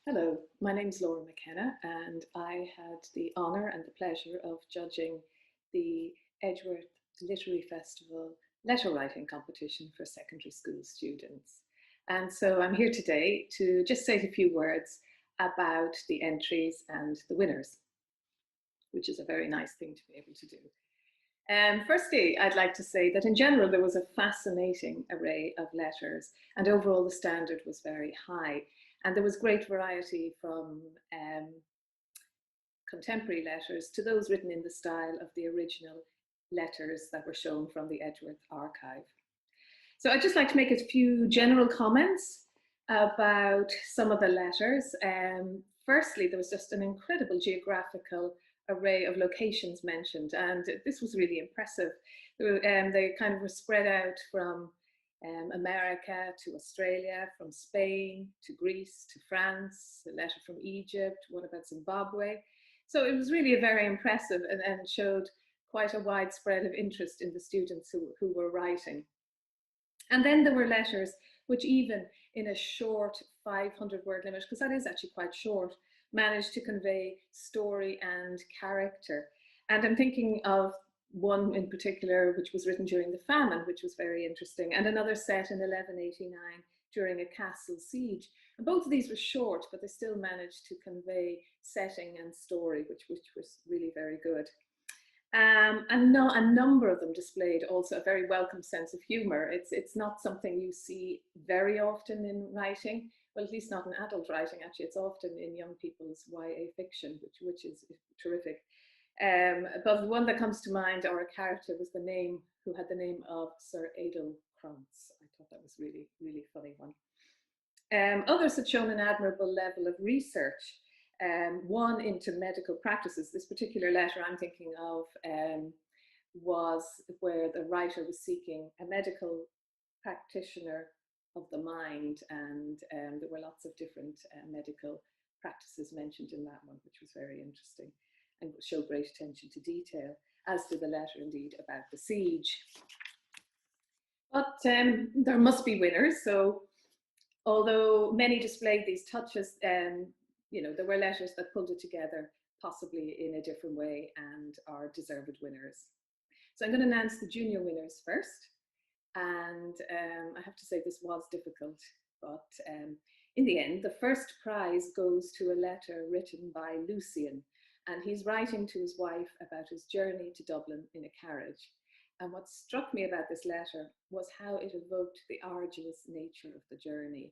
Hello, my name's Laura McKenna, and I had the honour and the pleasure of judging the Edgeworth Literary Festival letter writing competition for secondary school students. And so I'm here today to just say a few words about the entries and the winners, which is a very nice thing to be able to do. Firstly, I'd like to say that in general there was a fascinating array of letters, and overall the standard was very high. And there was great variety from contemporary letters to those written in the style of the original letters that were shown from the Edgeworth archive. So I'd just like to make a few general comments about some of the letters. Firstly, there was just an incredible geographical array of locations mentioned, and this was really impressive. They kind of were spread out from America to Australia, from Spain to Greece to France, a letter from Egypt, one about Zimbabwe. So it was really a very impressive and showed quite a widespread of interest in the students who were writing. And then there were letters which, even in a short 500-word limit, because that is actually quite short, managed to convey story and character. And I'm thinking of one in particular which was written during the famine, which was very interesting, and another set in 1189 during a castle siege. And both of these were short, but they still managed to convey setting and story, which was really very good. And no, a number of them displayed also a very welcome sense of humour. It's not something you see very often in writing, well, at least not in adult writing. Actually, it's often in young people's YA fiction, which is terrific. But the one that comes to mind, or a character, was who had the name of Sir Adel Krantz. I thought that was really, really funny one. Others had shown an admirable level of research. One into medical practices. This particular letter I'm thinking of was where the writer was seeking a medical practitioner of the mind, and there were lots of different medical practices mentioned in that one, which was very interesting and showed great attention to detail, as did the letter indeed about the siege. But there must be winners, so although many displayed these touches, there were letters that pulled it together, possibly in a different way, and are deserved winners. So I'm going to announce the junior winners first. And I have to say this was difficult, but in the end, the first prize goes to a letter written by Lucian, and he's writing to his wife about his journey to Dublin in a carriage. And what struck me about this letter was how it evoked the arduous nature of the journey.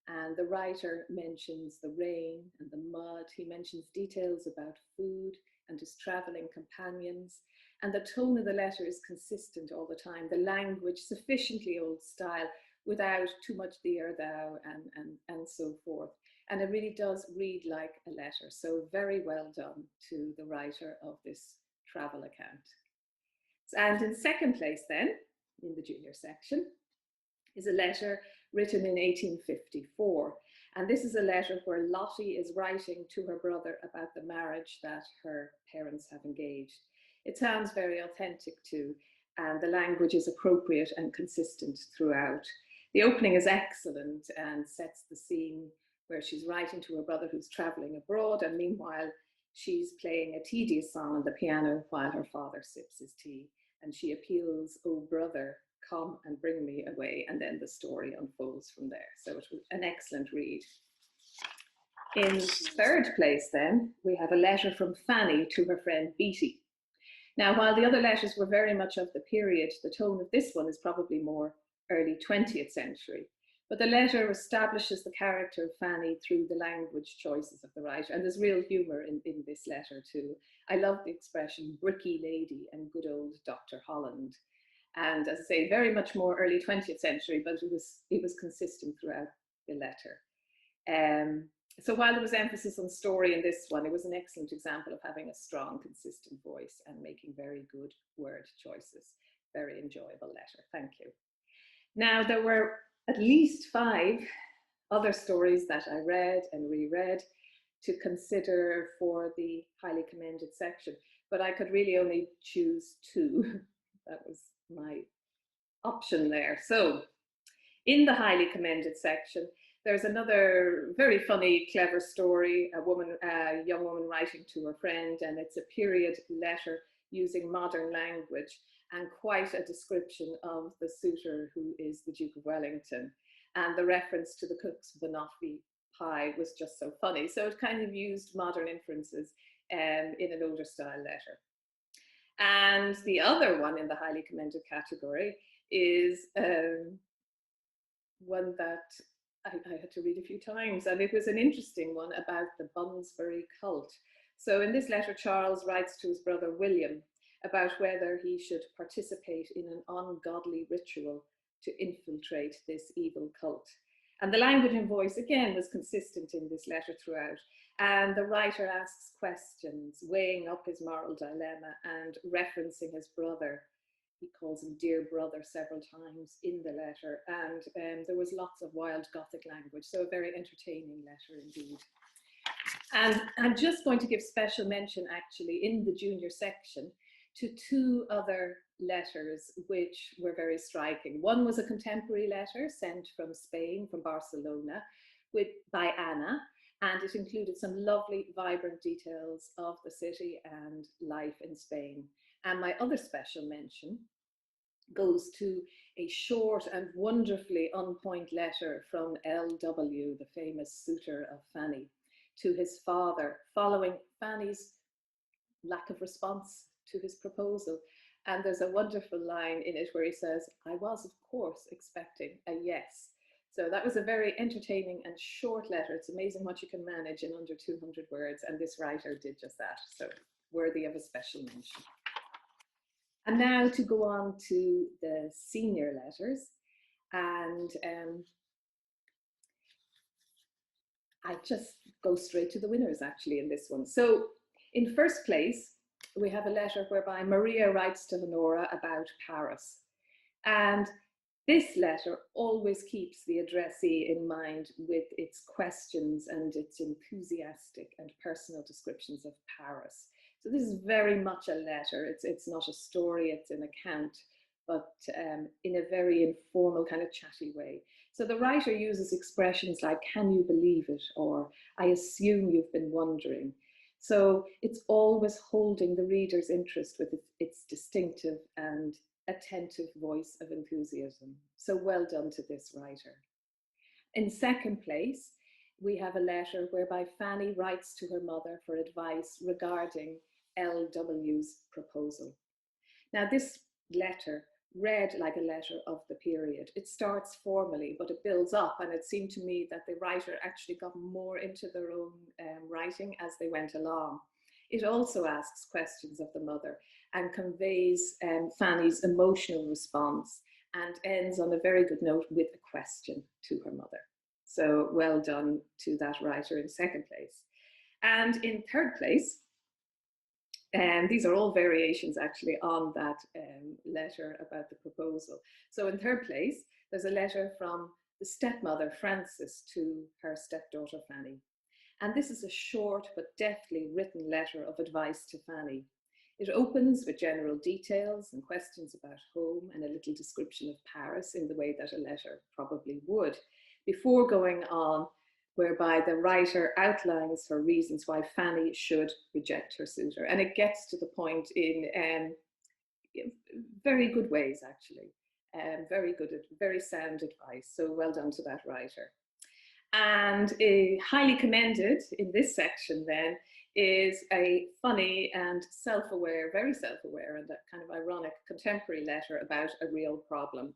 And the writer mentions the rain and the mud. He mentions details about food and his traveling companions. And the tone of the letter is consistent all the time. The language sufficiently old style without too much thee or thou and so forth. And it really does read like a letter. So very well done to the writer of this travel account. And in second place then, in the junior section, is a letter written in 1854. And this is a letter where Lottie is writing to her brother about the marriage that her parents have engaged. It sounds very authentic too, and the language is appropriate and consistent throughout. The opening is excellent and sets the scene where she's writing to her brother who's traveling abroad, and meanwhile she's playing a tedious song on the piano while her father sips his tea. And she appeals, "Oh brother, come and bring me away," and then the story unfolds from there. So it was an excellent read. In third place then, we have a letter from Fanny to her friend Beattie. Now, while the other letters were very much of the period, the tone of this one is probably more early 20th century. But the letter establishes the character of Fanny through the language choices of the writer. And there's real humour in this letter too. I love the expression bricky lady and good old Dr. Holland. And as I say, very much more early 20th century, but it was consistent throughout the letter. So while there was emphasis on story in this one, it was an excellent example of having a strong, consistent voice and making very good word choices. Very enjoyable letter. Thank you. Now, there were at least 5 other stories that I read and reread to consider for the highly commended section, but I could really only choose 2. That was my option there. So in the highly commended section, There's another very funny, clever story, a young woman writing to her friend, and it's a period letter using modern language and quite a description of the suitor who is the Duke of Wellington. And the reference to the cook's banoffee pie was just so funny. So it kind of used modern inferences in an older style letter. And the other one in the highly commended category is one that I had to read a few times, and it was an interesting one about the Bunsbury cult. So in this letter, Charles writes to his brother William about whether he should participate in an ungodly ritual to infiltrate this evil cult. And the language and voice, again, was consistent in this letter throughout. And the writer asks questions, weighing up his moral dilemma and referencing his brother. He calls him dear brother several times in the letter. And there was lots of wild Gothic language, so a very entertaining letter indeed. And I'm just going to give special mention, actually, in the junior section to two other letters which were very striking. One was a contemporary letter sent from Spain, from Barcelona, by Anna, and it included some lovely, vibrant details of the city and life in Spain. And my other special mention goes to a short and wonderfully on point letter from L.W., the famous suitor of Fanny, to his father, following Fanny's lack of response to his proposal. And there's a wonderful line in it where he says, "I was, of course, expecting a yes." So that was a very entertaining and short letter. It's amazing what you can manage in under 200 words, and this writer did just that. So worthy of a special mention. And now to go on to the senior letters. And I just go straight to the winners, actually, in this one. So in first place, we have a letter whereby Maria writes to Honora about Paris. And this letter always keeps the addressee in mind with its questions and its enthusiastic and personal descriptions of Paris. So this is very much a letter. It's not a story, it's an account, but in a very informal kind of chatty way. So the writer uses expressions like, "Can you believe it?" or "I assume you've been wondering." So it's always holding the reader's interest with its distinctive and attentive voice of enthusiasm. So well done to this writer. In second place, we have a letter whereby Fanny writes to her mother for advice regarding L.W.'s proposal. Now, this letter read like a letter of the period. It starts formally, but it builds up, and it seemed to me that the writer actually got more into their own writing as they went along. It also asks questions of the mother and conveys Fanny's emotional response, and ends on a very good note with a question to her mother. So well done to that writer in second place. And in third place, and these are all variations actually on that letter about the proposal. So in third place, there's a letter from the stepmother, Frances, to her stepdaughter, Fanny. And this is a short but deftly written letter of advice to Fanny. It opens with general details and questions about home and a little description of Paris in the way that a letter probably would, before going on, whereby the writer outlines her reasons why Fanny should reject her suitor. And it gets to the point in very good ways, actually. Very good, very sound advice. So well done to that writer. And highly commended in this section then is a funny and self-aware, very self-aware and a kind of ironic contemporary letter about a real problem.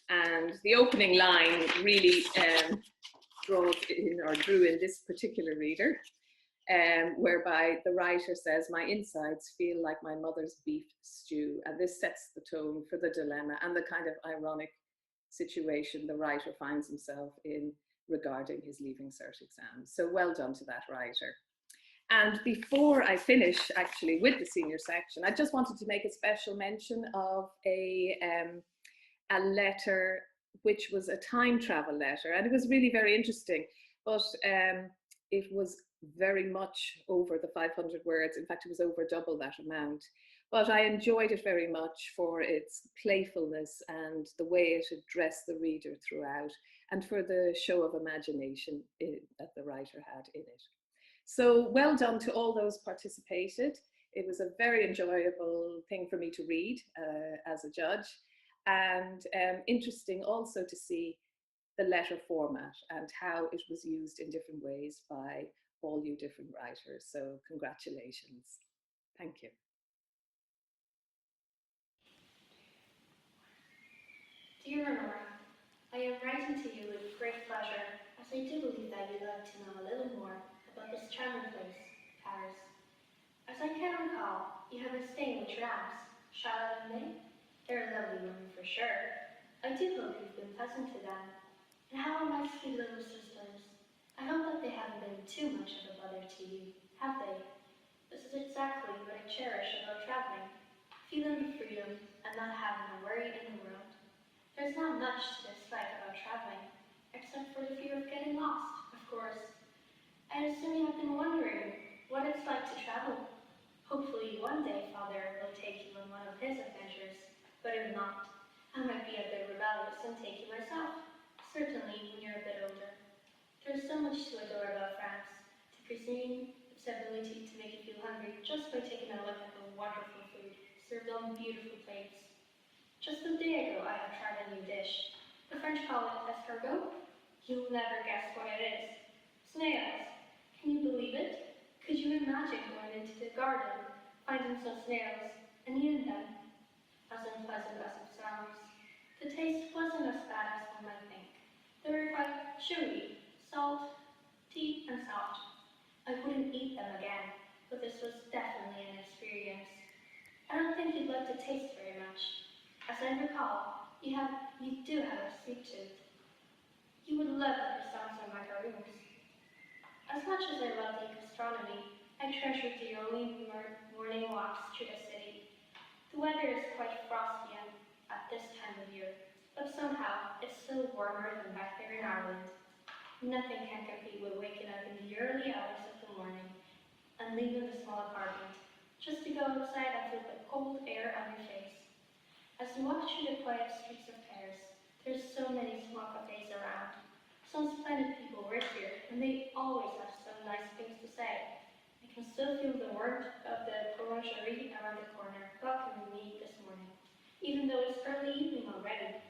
And the opening line really drew in this particular reader, whereby the writer says, "My insides feel like my mother's beef stew." And this sets the tone for the dilemma and the kind of ironic situation the writer finds himself in regarding his Leaving Cert exam. So well done to that writer. And before I finish actually with the senior section, I just wanted to make a special mention of a letter which was a time travel letter, and it was really very interesting, but it was very much over the 500 words. In fact, it was over double that amount. But I enjoyed it very much for its playfulness and the way it addressed the reader throughout. and for the show of imagination that the writer had in it. So well done to all those participated. It was a very enjoyable thing for me to read as a judge, and interesting also to see the letter format and how it was used in different ways by all you different writers. So congratulations. Thank you. Dear Honora, I am writing to you with great pleasure, as I do believe that you'd like to know a little more about this charming place, Paris. As I can recall, you have been staying with your aunts, Charlotte and May. They're lovely women for sure. I do hope you've been pleasant to them. And how are my sweet little sisters? I hope that they haven't been too much of a bother to you, have they? This is exactly what I cherish about traveling, feeling the freedom and not having a worry in the world. There's not much to dislike about traveling, except for the fear of getting lost, of course. I assume you have been wondering what it's like to travel. Hopefully one day Father will take you on one of his adventures, but if not, I might be a bit rebellious and take you myself, certainly when you're a bit older. There's so much to adore about France, to presume its ability to make you feel hungry just by taking a look at the wonderful food served on beautiful plates. Just a day ago I have tried a new dish. The French call it escargot. You'll never guess what it is. Snails. Can you believe it? Could you imagine going into the garden, finding some snails, and eating them? As unpleasant as it sounds, the taste wasn't as bad as one might think. They were quite chewy, salty, and soft. I wouldn't eat them again, but this was definitely an experience. I don't think you'd like to taste very much. As I recall, you do have a sweet tooth. You would love the croissants and macaroons. As much as I love the gastronomy, I treasure the early morning walks through the city. The weather is quite frosty at this time of year, but somehow it's still warmer than back there in Ireland. Nothing can compete with waking up in the early hours of the morning and leaving the small apartment, just to go outside and feel the cold air on your face. As you walk through the quiet streets of Paris, there's so many small cafes around. Some splendid people work here, and they always have some nice things to say. I can still feel the warmth of the boulangerie around the corner welcoming me this morning, even though it's early evening already.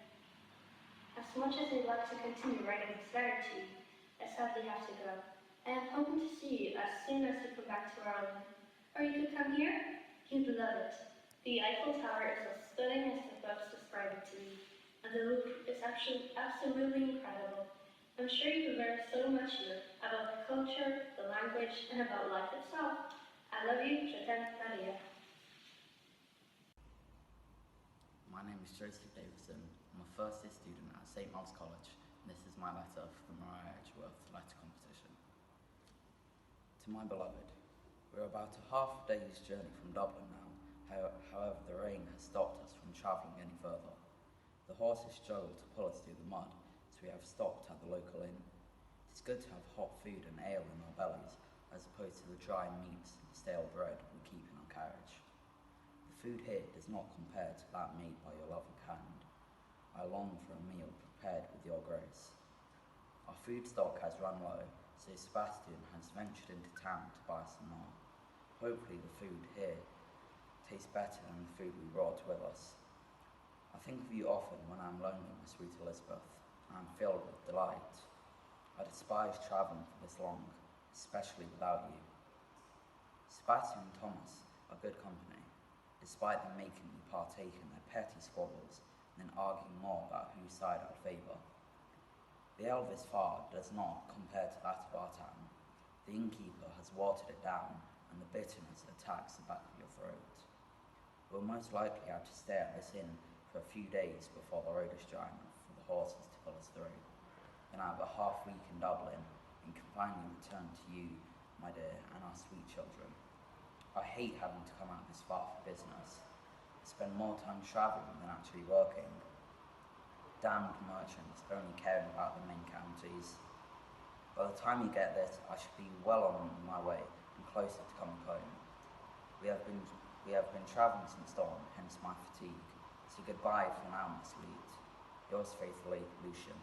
As much as I'd like to continue writing this letter to you, I sadly have to go. I am hoping to see you as soon as you come back to Ireland. Or you could come here. You'd love it. The Eiffel Tower is as stunning as the books describe it to me, and the Louvre is absolutely incredible. I'm sure you could learn so much here about the culture, the language, and about life itself. I love you, je t'aime, Maria. My name is Joseph Davidson. I'm a first year student at St. Mark's College, and this is my letter for the Mariah Edgeworth letter competition. To my beloved, we're about a half a day's journey from Dublin now. However, the rain has stopped us from travelling any further. The horses struggle to pull us through the mud, so we have stopped at the local inn. It's good to have hot food and ale in our bellies, as opposed to the dry meats and stale bread we keep in our carriage. The food here does not compare to that made by your loving hand. I long for a meal prepared with your grace. Our food stock has run low, so Sebastian has ventured into town to buy some more. Hopefully the food here tastes better than the food we brought with us. I think of you often when I'm lonely, my sweet Elizabeth, and I'm filled with delight. I despise travelling for this long, especially without you. Sebastian and Thomas are good company, despite them making me partake in their petty squabbles and then arguing more about whose side I'd favour. The Elvis far does not compare to that of our town. The innkeeper has watered it down, and the bitterness attacks the back of your throat. We'll most likely have to stay at this inn for a few days before the road is dry enough for the horses to pull us through. Then I have a half week in Dublin and can finally return to you, my dear, and our sweet children. I hate having to come out this far for business. I spend more time travelling than actually working. Damned merchants only caring about the main counties. By the time you get this, I should be well on my way and closer to coming home. We have been travelling since dawn, hence my fatigue. So goodbye for now, my sweet. Yours faithfully, Lucian.